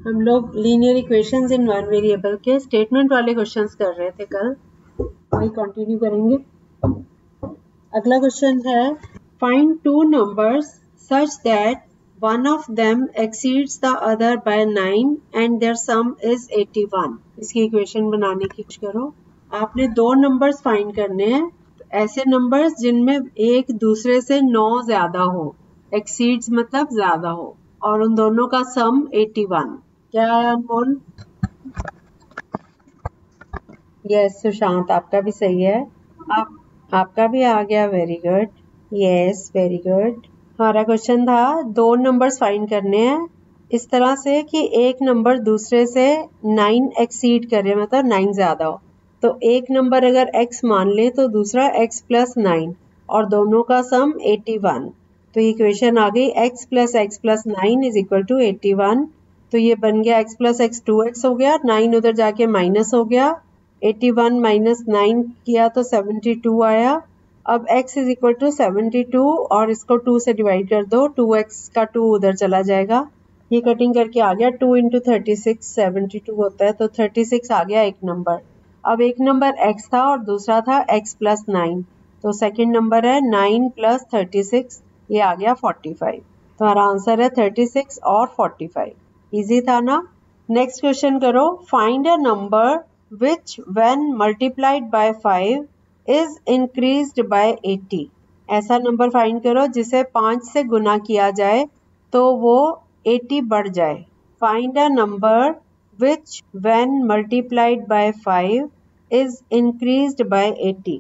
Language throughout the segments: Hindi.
हम लोग linear equations in one variable के स्टेटमेंट वाले क्वेश्चंस कर रहे थे कल, वही कंटिन्यू करेंगे। अगला क्वेश्चन है find two numbers such that one of them exceeds the other by 9 and their sum is 81। इसकी इक्वेशन बनाने की कोशिश करो। आपने दो नंबर्स फाइंड करने हैं, ऐसे नंबर्स जिनमें एक दूसरे से 9 ज्यादा हो, एक्सीड्स मतलब ज्यादा हो, और उन दोनों का सम 81। क्या है अनमोल? यस सुशांत, आपका भी सही है। आपका भी आ गया, very good. Yes very good. हमारा क्वेश्चन था दो नंबर्स फाइंड करने हैं इस तरह से कि एक नंबर दूसरे से 9 एक्सीड करे, मतलब 9 ज्यादा हो। तो एक नंबर अगर x मान ले तो दूसरा x प्लस 9 और दोनों का सम 81। तो ये इक्वेशन आ गई x plus 9 is equal to 81। तो ये बन गया x प्लस एक्स 2x हो गया, 9 उधर जाके माइनस हो गया, 81 माइनस 9 किया तो 72 आया। अब x इज इक्वल टू 72 और इसको 2 से डिवाइड कर दो, 2x का 2 उधर चला जाएगा, ये कटिंग करके आ गया 2 इंटू 36 72 होता है, तो 36 आ गया एक नंबर। अब एक नंबर x था और दूसरा था x प्लस 9, तो सेकंड नंबर है 9 प्लस 36, ये आ गया 45। तो हमारा आंसर है 36 और 45। इजी था ना? नेक्स्ट क्वेश्चन करो, find a number which when multiplied by 5 is increased by 80। ऐसा नंबर फाइंड करो जिसे 5 से गुना किया जाए तो वो 80 बढ़ जाए। Find a number which when multiplied by 5 is increased by 80।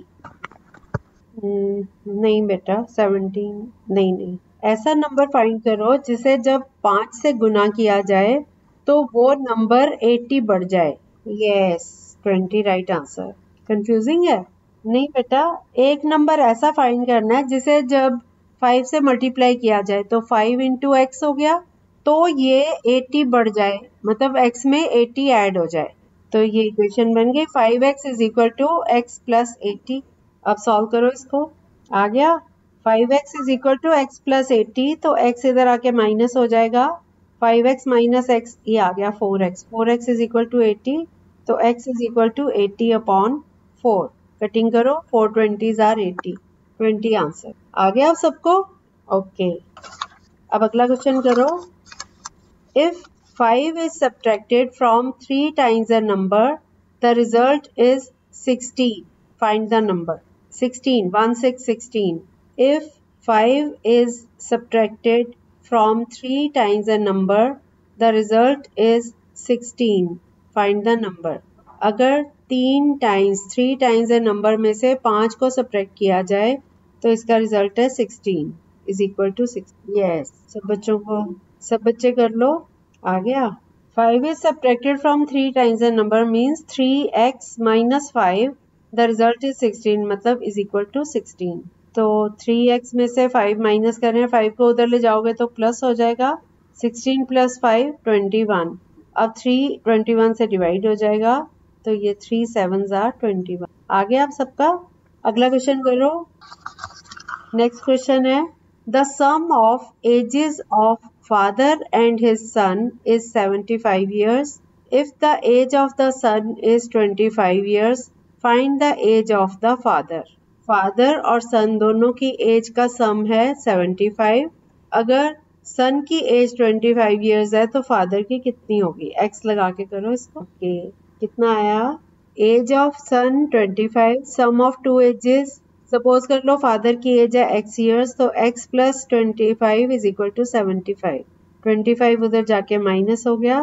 नहीं बेटा, 17 नहीं। ऐसा नंबर फाइंड करो जिसे जब 5 से गुना किया जाए तो वो नंबर 80 बढ़ जाए। Yes 20 right answer. कंफ्यूजिंग है? नहीं बेटा, एक नंबर ऐसा फाइंड करना है जिसे जब 5 से मल्टीप्लाई किया जाए तो 5 इंटू एक्स हो गया तो ये 80 बढ़ जाए, मतलब x में 80 ऐड हो जाए। तो ये इक्वेशन बन गई 5x is equal to x plus 80। अब सॉल्व करो इसको, आ गया 5x is equal to x plus 80, तो x इधर आके माइनस हो जाएगा, 5x माइनस एक्स ये आ गया 4x, 4x is equal to 80, तो x is equal to 80 upon 4। Cutting करो, 4 20s आर 80, 20 आंसर। आ गया आप सबको? ओके। अब अगला क्वेश्चन करो, if 5 is subtracted from 3 times a number, the result is 16. Find the number. 16, 1 6 16. If 5 is subtracted from 3 times a number, the result is 16. Find the number. अगर 3 टाइम्स ए नंबर में से 5 को सब्ट्रैक्ट किया जाए तो इसका रिजल्ट है 16 इज इक्वल टू 6। यस, सब बच्चे कर लो। आ गया 5 is subtracted from 3 times A number means 3x minus 5, the result is 16, मतलब इज इक्वल टू 16। तो 3x में से 5 माइनस कर रहे हैं, 5 को उधर ले जाओगे तो प्लस हो जाएगा, 16 प्लस 5 21। अब 3 21 से डिवाइड हो जाएगा, तो ये 3 7s are 21। आ गया आप सबका? अगला क्वेश्चन करो। नेक्स्ट क्वेश्चन है, the sum of ages of father and his son is 75 years। If the age of the son is 25 years, find the age of the father. Father और सन दोनों की एज का सम है 75। अगर सन की एज 25 years है तो फादर की कितनी होगी? x लगा के करो इसको। कितना आया? Age of son 25, sum of two ages. Suppose कर लो फादर की एज है x years, तो x plus 25 is equal to 75। 25 उधर जाके माइनस हो गया,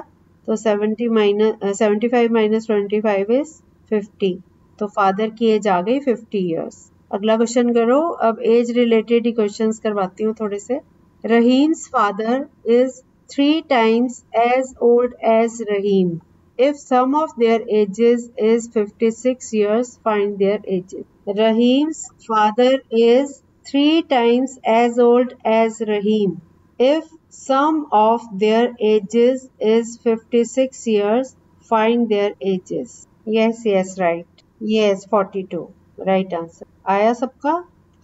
तो 75 माइनस 25 इज 50। तो फादर की एज आ गई 50 years। अगला क्वेश्चन करो। अब एज रिलेटेड ही क्वेश्चंस करवाती हूँ थोड़े से। Rahim's father is 3 times as old as Rahim. If sum of their ages is 56 years, find their ages. Rahim's father is 3 times as old as Rahim. If sum of their ages is 56 years, find their ages. Yes, right. Yes, 42. Right answer. आया सबका?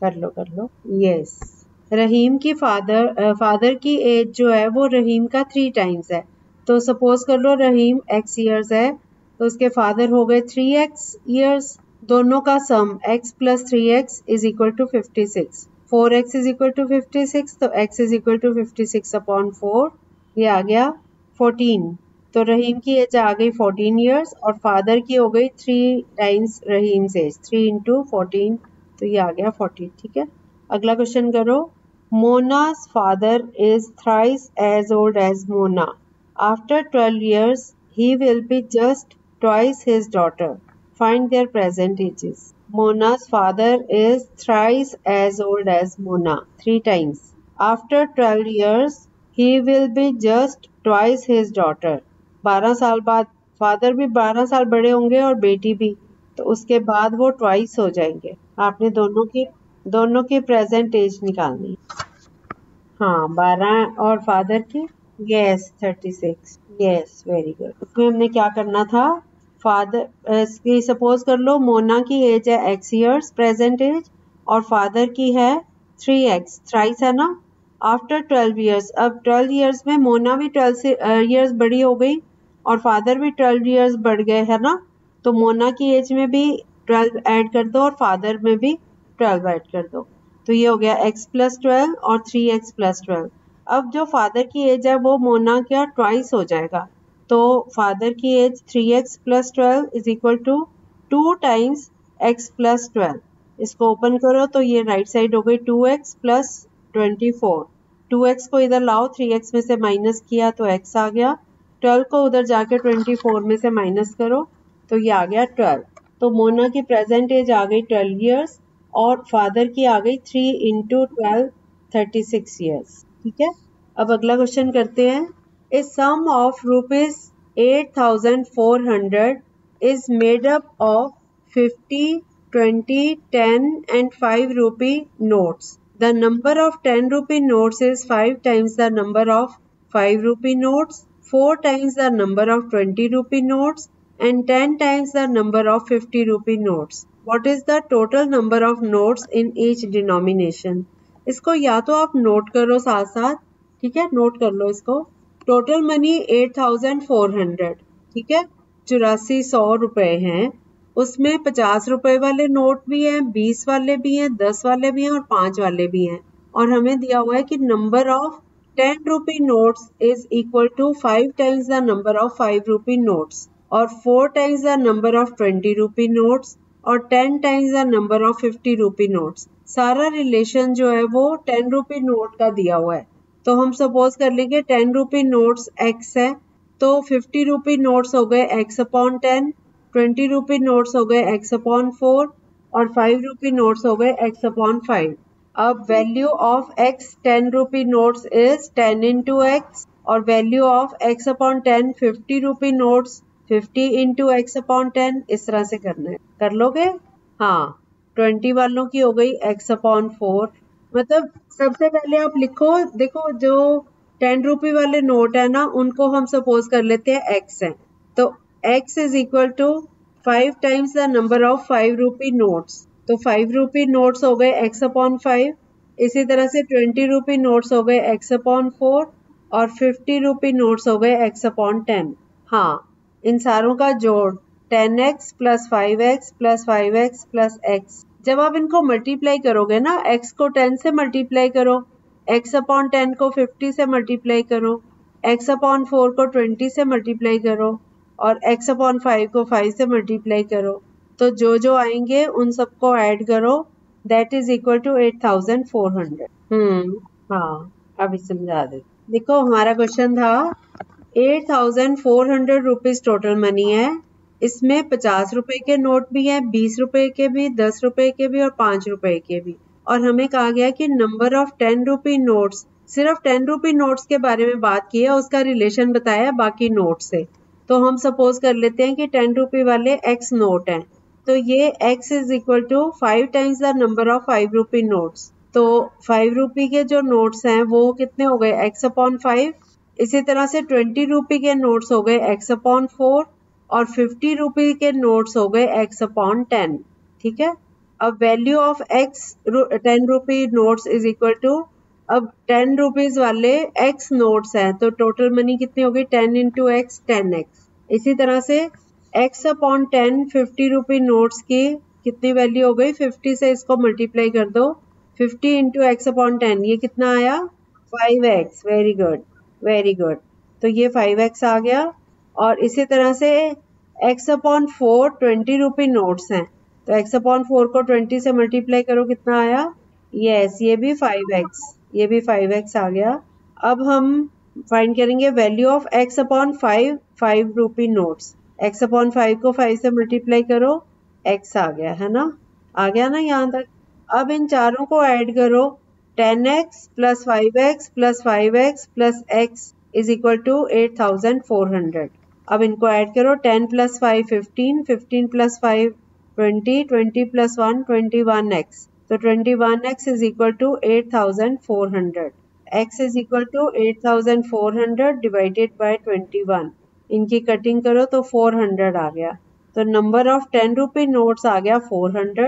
कर लो। Yes. रहीम की फादर की एज जो है वो रहीम का 3 times है, तो सपोज कर लो रहीम x ईयर्स है, तो उसके फादर हो गए 3x ईयर्स। दोनों का sum x plus 3x is equal to 56। 4x is equal to 56, तो x is equal to 56 upon 4, ये आ गया 14। तो रहीम की एज आ गई 14 ईयर्स और फादर की हो गई 3 टाइम्स रहीम एज, 3 इंटू 14, तो ये आ गया 40। ठीक है, अगला क्वेश्चन करो। मोना's father is thrice as old as Mona. After 12 years, he will be just twice his daughter. Find their present ages. Mona's father is thrice as old as Mona, 3 times. After 12 years, he will be just twice his daughter. 12 साल बाद फादर भी 12 साल बड़े होंगे और बेटी भी, तो उसके बाद वो ट्वाइस हो जाएंगे। आपने दोनों की प्रेजेंट एज निकालनी। हाँ, 12 और फादर की, यस 36, यस वेरी गुड। उसमें हमने क्या करना था, फादर इसकी सपोज कर लो मोना की एज है x ईयर्स प्रेजेंट एज और फादर की है 3x, थ्राइस है ना। आफ्टर 12 ईयर्स, अब 12 ईयर्स में मोना भी 12 ईयर्स बड़ी हो गई और फादर भी 12 ईयर्स बढ़ गए है ना, तो मोना की एज में भी 12 ऐड कर दो और फादर में भी 12 ऐड कर दो, तो ये हो गया x प्लस 12 और 3x प्लस 12। अब जो फादर की एज है वो मोना क्या ट्वाइस हो जाएगा, तो फादर की age 3x plus 12 is equal to 2 times x plus 12। इसको ओपन करो तो ये राइट साइड हो गई 2x प्लस 24। 2x को इधर लाओ, 3x में से माइनस किया तो x आ गया, 12 को उधर जाके 24 में से माइनस करो तो ये आ गया 12। तो मोना की प्रेजेंट एज आ गई 12 ईयर्स और फादर की आ गई 3 इंटू 12, 36 ईयर्स। ठीक है, अब अगला क्वेश्चन करते हैं। A sum of rupees 8,400 is made up of 50, 20, 10 and 5 rupee notes. The number of 10 rupee notes is 5 times the number of 5 rupee notes, 4 times the number of 20 rupee notes and 10 times the number of 50 rupee notes. What is the total number of notes in each denomination? इसको या तो आप नोट करो साथ साथ, ठीक है, नोट कर लो इसको। टोटल मनी 8,400, ठीक है, 8400 रुपए हैं। उसमें 50 रुपए वाले नोट भी हैं, 20 वाले भी हैं, 10 वाले भी हैं और 5 वाले भी हैं। और हमें दिया हुआ है कि number of 10 rupee notes is equal to 5 times the number of 5 rupee notes और 4 times the number of 20 rupee notes और 10 times the number of 50 rupee notes. सारा रिलेशन जो है वो 10 रुपी नोट का दिया हुआ है, तो हम सपोज कर लेंगे 10 रुपी नोट्स x है, तो 50 रुपी नोट्स हो गए x अपॉन 10, 20 रुपी नोट्स हो गए x अपॉन 4 और 5 रुपी नोट्स हो गए x अपॉन 5। अब value of x 10 rupee notes is 10 into x और value of x upon 10 50 rupee notes 50 into x upon 10, इस तरह से करना है। कर लोगे? हाँ, 20 वालों की हो गई x अपॉन 4। मतलब सबसे पहले आप लिखो, देखो जो 10 रुपी वाले नोट है ना उनको हम सपोज कर लेते हैं x है, तो x is equal to 5 times the number of 5 rupee notes, तो 5 रुपी नोट्स हो गए x अपॉन 5। इसी तरह से 20 रुपी नोट्स हो गए x अपॉन 4 और 50 रुपी नोट्स हो गए x अपॉन 10। हाँ, इन सारों का जोड़ 10x plus 5x plus 5x plus x। जब आप इनको मल्टीप्लाई करोगे ना, x को 10 से मल्टीप्लाई करो, x अपॉन 10 को 50 से मल्टीप्लाई करो, x अपॉन 4 को 20 से मल्टीप्लाई करो और x अपॉन 5 को 5 से मल्टीप्लाई करो, तो जो जो आएंगे उन सबको ऐड करो, दैट इज इक्वल टू 8,400। हाँ, अभी समझा दे। देखो हमारा क्वेश्चन था 8,400 रुपीज टोटल मनी है, इसमें 50 रुपए के नोट भी हैं, 20 रुपए के भी, 10 रुपए के भी और 5 रुपए के भी। और हमें कहा गया कि नंबर ऑफ 10 रुपी नोट्स, सिर्फ 10 रुपी नोट्स के बारे में बात की है, उसका रिलेशन बताया बाकी नोट से। तो हम सपोज कर लेते हैं कि 10 रुपी वाले x नोट हैं, तो ये x is equal to 5 times the number of 5 rupee notes. तो 5 रुपी के जो नोट्स हैं वो कितने हो गए, x अपॉन 5। इसी तरह से 20 रुपी के नोट्स हो गए x अपॉन 4 और 50 रुपी के नोट्स हो गए x अपॉन 10। ठीक है, अब value of x 10 rupee notes is equal to अब 10 रुपीज वाले x नोट्स हैं तो टोटल मनी कितनी होगी 10 इंटू एक्स 10x। इसी तरह से x अपॉन 10 50 रुपी नोट्स की कितनी वैल्यू हो गई 50 से इसको मल्टीप्लाई कर दो 50 इंटू एक्स अपॉन 10 ये कितना आया 5x। Very good very good. तो ये 5x आ गया। और इसी तरह से x अपॉन 4 20 रुपी नोट्स हैं तो x अपॉन 4 को 20 से मल्टीप्लाई करो कितना आया यस ये भी 5x। ये भी 5x आ गया। अब हम फाइंड करेंगे value of x upon 5 rupee notes. x upon 5 को 5 से मल्टीप्लाई करो x आ गया है ना आ गया ना यहाँ तक। अब इन चारों को ऐड करो 10x plus 5x plus 5x plus x is equal to 8400। अब इनको ऐड करो 10 प्लस 5 15 15 प्लस 5 20 20 प्लस 1 21x। तो 21x is equal to 8400। x is equal to 8400 divided by 21। इनकी कटिंग करो तो 400 आ गया। तो नंबर ऑफ 10 रुपी नोट्स आ गया 400।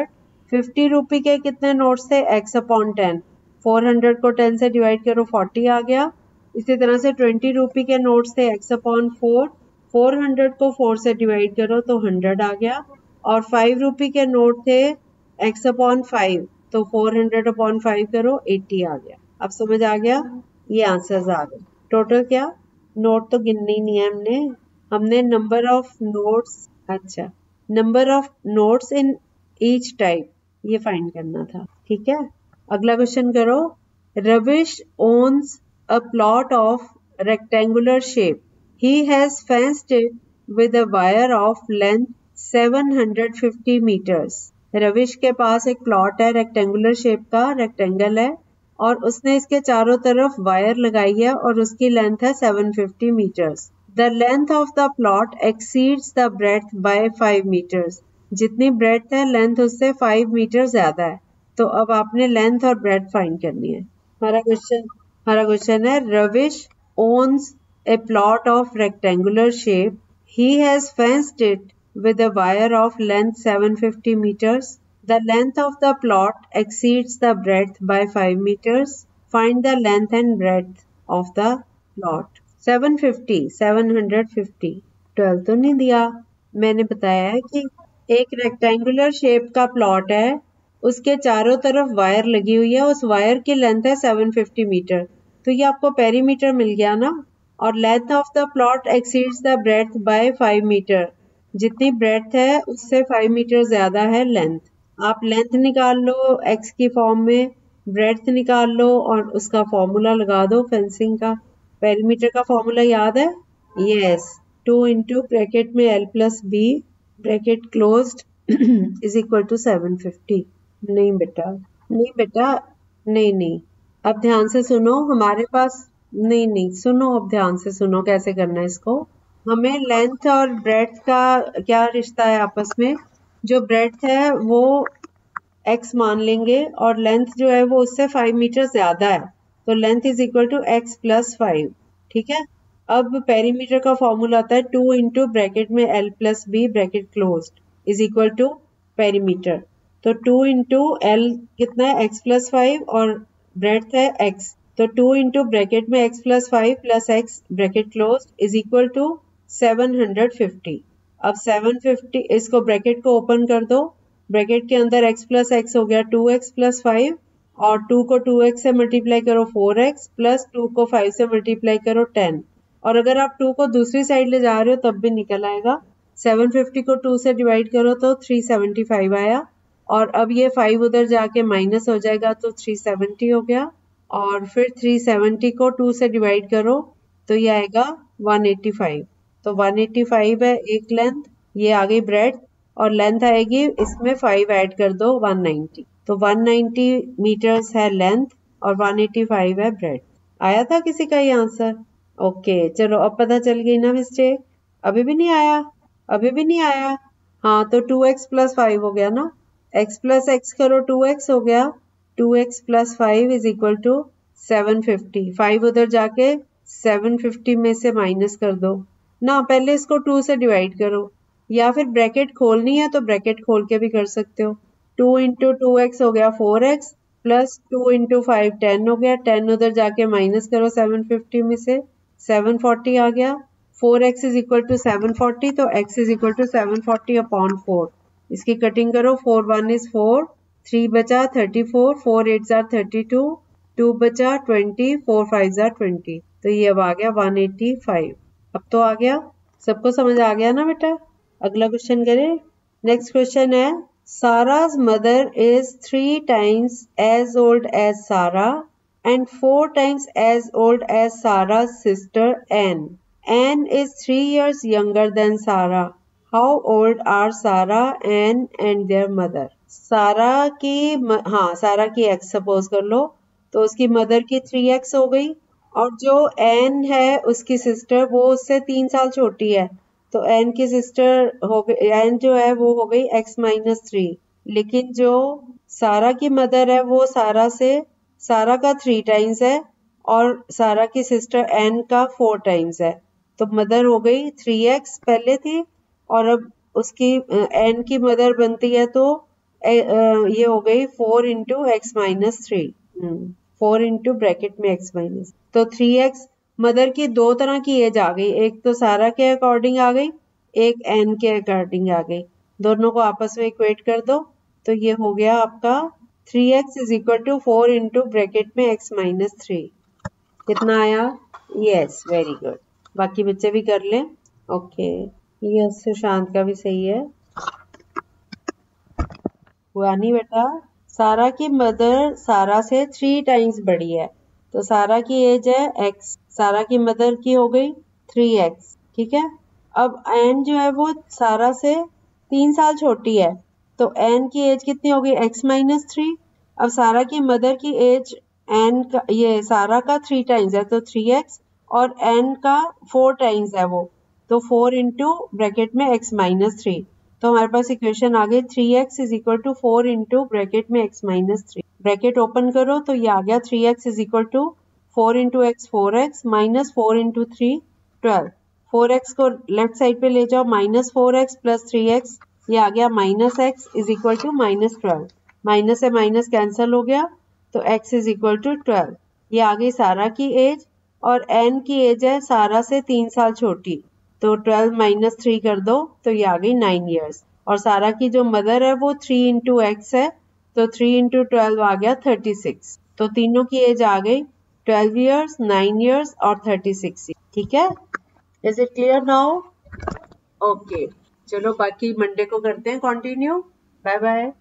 50 रुपी के कितने नोट्स थे x अपॉन 10 400 को 10 से डिवाइड करो 40 आ गया। इसी तरह से 20 रुपी के नोट्स थे x अपॉन 4 400 को 4 से डिवाइड करो तो 100 आ गया। और 5 रुपी के नोट थे x अपॉन 5 तो 400 अपॉन 5 करो 80 आ गया। अब समझ आ गया ये आंसर्स आ गए। टोटल क्या नोट तो गिनने ही नहीं है हमने नंबर ऑफ नोट्स अच्छा number of notes in each type ये फाइंड करना था। ठीक है अगला क्वेश्चन करो। Ravish owns a plot of rectangular shape he has fenced it with a wire of length 750 metres. रविश के पास एक प्लॉट है रेक्टेंगुलर शेप का रेक्टेंगल है और उसने इसके चारों तरफ वायर लगाई है और उसकी लेंथ है 750 metres. The length of the plot exceeds the breadth by 5 metres. जितनी ब्रेड्थ है लेंथ उससे 5 मीटर ज्यादा है। तो अब आपने लेंथ और ब्रेड्थ फाइंड करनी है। हमारा क्वेश्चन है Ravish owns a plot of rectangular shape he has fenced it with a wire of length 750 meters. The length of the plot exceeds the breadth by 5 meters. Find the length and breadth of the plot. 750 12 तो नहीं दिया। मैंने बताया है कि एक रेक्टेंगुलर शेप का प्लॉट है उसके चारों तरफ वायर लगी हुई है उस वायर की लेंथ है 750 मीटर तो ये आपको पेरीमीटर मिल गया ना। और length of the plot exceeds the breadth by 5 metre. जितनी ब्रेड्थ है उससे 5 मीटर ज्यादा है लेंथ। आप लेंथ निकाल लो x की फॉर्म में ब्रेड्थ निकाल लो और उसका फॉर्मूला लगा दो फेंसिंग का। पेरीमीटर का फॉर्मूला याद है यस 2 इंटू ब्रैकेट में l plus b bracket closed is equal to 750। नहीं बेटा नहीं अब ध्यान से सुनो हमारे पास नहीं सुनो अब ध्यान से सुनो कैसे करना है इसको। हमें लेंथ और ब्रेड्थ का क्या रिश्ता है आपस में। जो ब्रेड्थ है वो x मान लेंगे और लेंथ जो है वो उससे 5 मीटर ज्यादा है तो length is equal to x plus 5। ठीक है अब पेरीमीटर का फॉर्मूला आता है 2 इंटू ब्रैकेट में l plus b bracket closed is equal to perimeter. तो 2 इंटू l कितना है x प्लस 5 और ब्रेड्थ है x तो 2 इंटू ब्रैकेट में x plus 5 plus x bracket closed is equal to 750। अब 750 इसको ब्रैकेट को ओपन कर दो ब्रैकेट के अंदर x प्लस x हो गया 2x प्लस 5 और 2 को 2x से मल्टीप्लाई करो 4x प्लस 2 को 5 से मल्टीप्लाई करो 10 और अगर आप 2 को दूसरी साइड ले जा रहे हो तब भी निकल आएगा। 750 को 2 से डिवाइड करो तो 375 आया और अब ये 5 उधर जाके माइनस हो जाएगा तो 370 हो गया और फिर 370 को 2 से डिवाइड करो तो ये आएगा 185। तो 185 है एक लेंथ ये आ गई ब्रेड्थ और लेंथ आएगी इसमें 5 ऐड कर दो 190 तो 190 मीटर्स है लेंथ और 185 है ब्रेड्थ। आया था किसी का ये आंसर। ओके चलो अब पता चल गई ना मिस्टेक। अभी भी नहीं आया हाँ तो 2x प्लस 5 हो गया ना x प्लस x करो 2x हो गया 2x plus 5 is equal to 750। 5 उधर जाके 750 में से माइनस कर दो ना पहले इसको 2 से डिवाइड करो या फिर ब्रैकेट खोलनी है तो ब्रैकेट खोल के भी कर सकते हो। 2 इंटू 2x हो गया 4x प्लस 2 इंटू 5 10 हो गया, 10 उधर जाके माइनस करो 750 में से, 740 आ गया। 4x इज इक्वल टू 740, तो x is equal to 740 upon 4। इसकी कटिंग करो, 4 1 इज 4, 3 बचा 34, 4 8 जार 32, 2 बचा 20, 4 5 जार 20, तो ये अब आ गया 185। अब तो आ गया, सबको समझ आ गया ना बेटा। अगला क्वेश्चन करें। नेक्स्ट क्वेश्चन है, Sarah's mother is 3 times as old as Sarah and 4 times as old as Sarah's sister Anne. Anne is 3 years younger than Sarah. How old are Sarah, Anne and their mother? सारा की सारा की x सपोज कर लो, तो उसकी मदर की 3x हो गई, और जो एन है उसकी सिस्टर वो उससे 3 साल छोटी है, तो एन की सिस्टर हो गई, एन जो है वो हो गई x माइनस 3। लेकिन जो सारा की मदर है वो सारा का 3 टाइम्स है और सारा की सिस्टर एन का 4 टाइम्स है, तो मदर हो गई 3x पहले थी, और अब उसकी एन की मदर बनती है तो ये हो गई 4 into x minus 3, 4 into bracket में x माइनस, तो 3x। मदर की दो तरह की एज आ गई, एक तो सारा के अकॉर्डिंग आ गई, एक एन के अकॉर्डिंग आ गई, दोनों को आपस में इक्वेट कर दो, तो ये हो गया आपका 3x is equal to 4 into bracket में x माइनस 3। कितना आया? Yes, very good. बाकी बच्चे भी कर लें। ओके, यस, सुशांत का भी सही है। हुआ नहीं बेटा? सारा की मदर सारा से 3 टाइम्स बड़ी है, तो सारा की एज है x, सारा की मदर की हो गई 3x, ठीक है। अब एन जो है वो सारा से 3 साल छोटी है, तो एन की एज कितनी हो गई? x minus 3। अब सारा की मदर की एज एन का, ये सारा का 3 टाइम्स है, तो 3x, और एन का 4 टाइम्स है वो, तो 4 इंटू ब्रैकेट में x माइनस 3, तो हमारे पास इक्वेशन आ गई 3x is equal to 4 into bracket में x माइनस 3। ब्रैकेट ओपन करो तो ये आ गया 3x is equal to 4 into x 4x minus 4 into 3 12। 4x को लेफ्ट साइड पे ले जाओ, माइनस 4x प्लस 3x, ये आ गया minus x is equal to minus 12। Minus से माइनस कैंसिल हो गया, तो x इज इक्वल टू 12। ये आ गई सारा की एज, और n की एज है सारा से 3 साल छोटी, तो 12 माइनस 3 कर दो, तो ये आ गई 9 ईयर्स। और सारा की जो मदर है वो 3 इंटू एक्स है, तो 3 इंटू 12 आ गया 36, तो तीनों की एज आ गई 12 ईयर्स, 9 ईयर्स और 36। ठीक है, is it clear now? Okay, चलो बाकी मंडे को करते हैं कंटिन्यू। Bye bye.